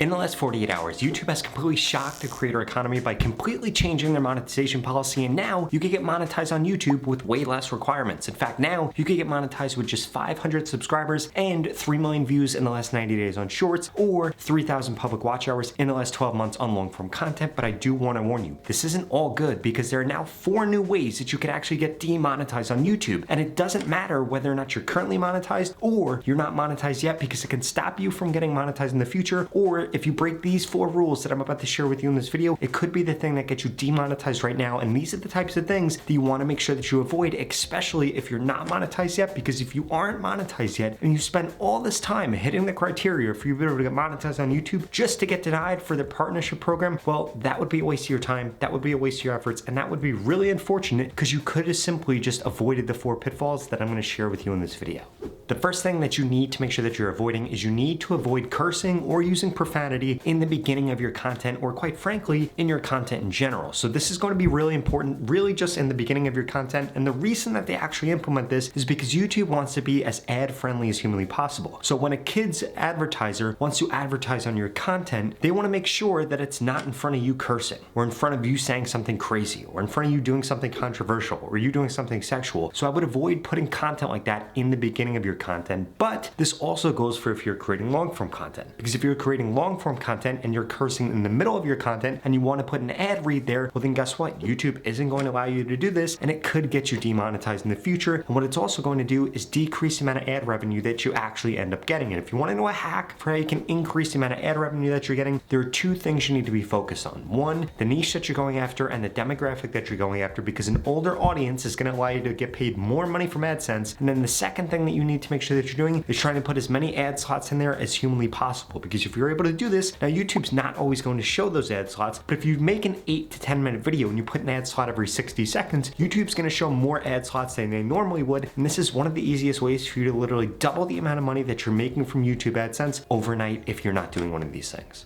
In the last 48 hours, YouTube has completely shocked the creator economy by completely changing their monetization policy, and now you can get monetized on YouTube with way less requirements. In fact, now you can get monetized with just 500 subscribers and 3 million views in the last 90 days on Shorts, or 3,000 public watch hours in the last 12 months on long-form content. But I do want to warn you, this isn't all good, because there are now 4 new ways that you can actually get demonetized on YouTube. And it doesn't matter whether or not you're currently monetized or you're not monetized yet, because it can stop you from getting monetized in the future. Or if you break these 4 rules that I'm about to share with you in this video, it could be the thing that gets you demonetized right now. And these are the types of things that you want to make sure that you avoid, especially if you're not monetized yet, because if you aren't monetized yet and you spend all this time hitting the criteria for you to be able to get monetized on YouTube just to get denied for the partnership program, well, that would be a waste of your time, that would be a waste of your efforts, and that would be really unfortunate, because you could have simply just avoided the 4 pitfalls that I'm going to share with you in this video. The first thing that you need to make sure that you're avoiding is you need to avoid cursing or using profanity in the beginning of your content, or quite frankly, in your content in general. So this is going to be really important, really just in the beginning of your content. And the reason that they actually implement this is because YouTube wants to be as ad friendly as humanly possible. So when a kid's advertiser wants to advertise on your content, they want to make sure that it's not in front of you cursing, or in front of you saying something crazy, or in front of you doing something controversial, or you doing something sexual. So I would avoid putting content like that in the beginning of your content. But this also goes for if you're creating long form content, because if you're creating long form content and you're cursing in the middle of your content and you want to put an ad read there, well then guess what? YouTube isn't going to allow you to do this, and it could get you demonetized in the future. And what it's also going to do is decrease the amount of ad revenue that you actually end up getting. And if you want to know a hack for how you can increase the amount of ad revenue that you're getting, there are 2 things you need to be focused on. 1, the niche that you're going after and the demographic that you're going after, because an older audience is going to allow you to get paid more money from AdSense. And then the second thing that you need to make sure that you're doing is trying to put as many ad slots in there as humanly possible, because if you're able to do this, now YouTube's not always going to show those ad slots, but if you make an 8 to 10 minute video and you put an ad slot every 60 seconds, YouTube's going to show more ad slots than they normally would. And this is one of the easiest ways for you to literally double the amount of money that you're making from YouTube AdSense overnight if you're not doing one of these things.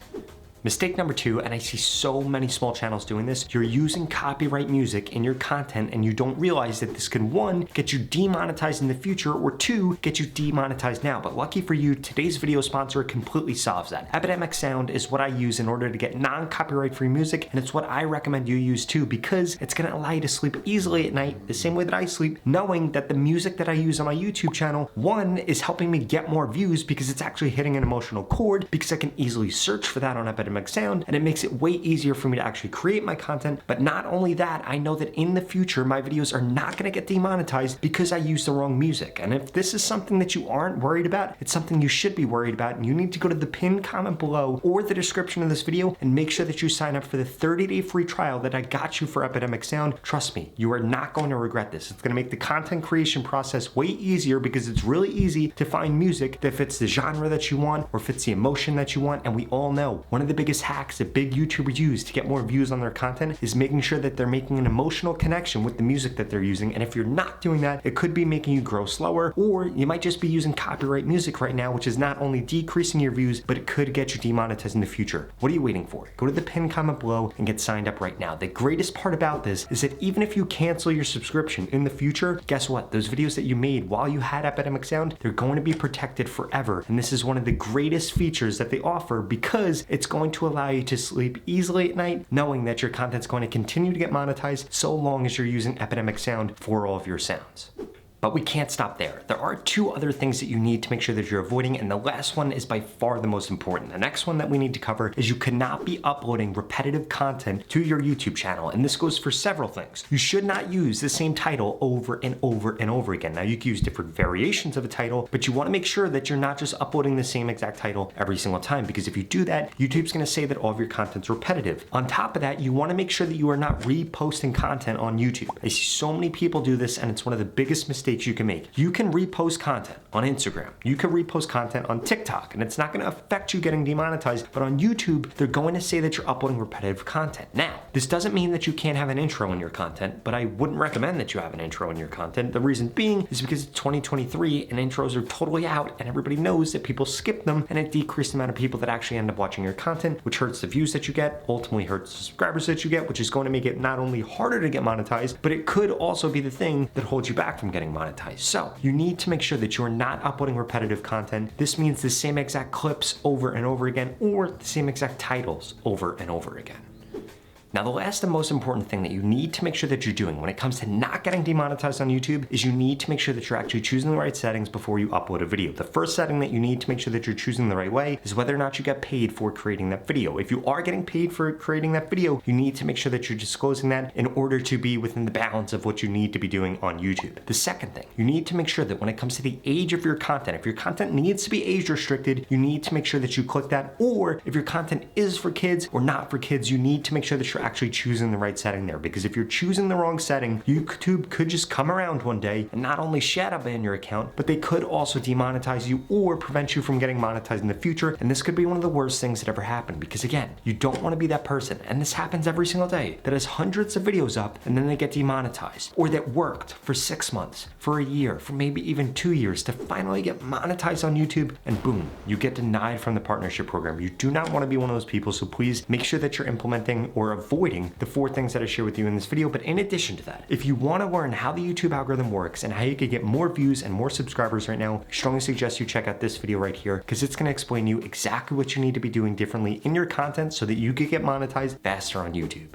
Mistake number 2, and I see so many small channels doing this, you're using copyright music in your content and you don't realize that this can 1, get you demonetized in the future, or 2, get you demonetized now. But lucky for you, today's video sponsor completely solves that. Epidemic sound is what I use in order to get non-copyright free music, and it's what I recommend you use too, because it's going to allow you to sleep easily at night the same way that I sleep, knowing that the music that I use on my YouTube channel, 1, is helping me get more views because it's actually hitting an emotional chord, because I can easily search for that on Epidemic sound, and it makes it way easier for me to actually create my content. But not only that, I know that in the future my videos are not going to get demonetized because I use the wrong music. And if this is something that you aren't worried about, it's something you should be worried about, and you need to go to the pinned comment below or the description of this video and make sure that you sign up for the 30-day free trial that I got you for Epidemic sound. Trust me, you are not going to regret this. It's going to make the content creation process way easier, because it's really easy to find music that fits the genre that you want or fits the emotion that you want. And we all know one of the biggest hacks that big YouTubers use to get more views on their content is making sure that they're making an emotional connection with the music that they're using. And if you're not doing that, it could be making you grow slower, or you might just be using copyright music right now, which is not only decreasing your views, but it could get you demonetized in the future. What are you waiting for? Go to the pinned comment below and get signed up right now. The greatest part about this is that even if you cancel your subscription in the future, guess what? Those videos that you made while you had Epidemic sound, they're going to be protected forever. And this is one of the greatest features that they offer, because it's going to allow you to sleep easily at night, knowing that your content's going to continue to get monetized so long as you're using Epidemic sound for all of your sounds. But we can't stop there. There are 2 other things that you need to make sure that you're avoiding, and the last one is by far the most important. The next one that we need to cover is you cannot be uploading repetitive content to your YouTube channel, and this goes for several things. You should not use the same title over and over and over again. Now, you can use different variations of a title, but you want to make sure that you're not just uploading the same exact title every single time, because if you do that, YouTube's going to say that all of your content's repetitive. On top of that, you want to make sure that you are not reposting content on YouTube. I see so many people do this, and it's one of the biggest mistakes you can make. You can repost content on Instagram. You can repost content on TikTok, and it's not going to affect you getting demonetized. But on YouTube, they're going to say that you're uploading repetitive content. Now, this doesn't mean that you can't have an intro in your content, but I wouldn't recommend that you have an intro in your content. The reason being is because it's 2023 and intros are totally out, and everybody knows that people skip them, and it decreases the amount of people that actually end up watching your content, which hurts the views that you get, ultimately hurts the subscribers that you get, which is going to make it not only harder to get monetized, but it could also be the thing that holds you back from getting monetized. monetized. So you need to make sure that you're not uploading repetitive content. This means the same exact clips over and over again, or the same exact titles over and over again. Now, the last and most important thing that you need to make sure that you're doing when it comes to not getting demonetized on YouTube is you need to make sure that you're actually choosing the right settings before you upload a video. The first setting that you need to make sure that you're choosing the right way is whether or not you get paid for creating that video. If you are getting paid for creating that video, you need to make sure that you're disclosing that in order to be within the balance of what you need to be doing on YouTube. The second thing, you need to make sure that when it comes to the age of your content, if your content needs to be age restricted, you need to make sure that you click that, or if your content is for kids or not for kids, you need to make sure that you're actually choosing the right setting there, because if you're choosing the wrong setting, YouTube could just come around one day and not only shadow ban your account, but they could also demonetize you or prevent you from getting monetized in the future. And this could be one of the worst things that ever happened, because again, you don't want to be that person, and this happens every single day, that has hundreds of videos up and then they get demonetized, or that worked for 6 months, for a year, for maybe even 2 years to finally get monetized on YouTube, and boom, you get denied from the partnership program. You do not want to be one of those people, so please make sure that you're implementing or avoiding the 4 things that I share with you in this video. But in addition to that, if you want to learn how the YouTube algorithm works and how you can get more views and more subscribers right now, I strongly suggest you check out this video right here, because it's going to explain you exactly what you need to be doing differently in your content so that you can get monetized faster on YouTube.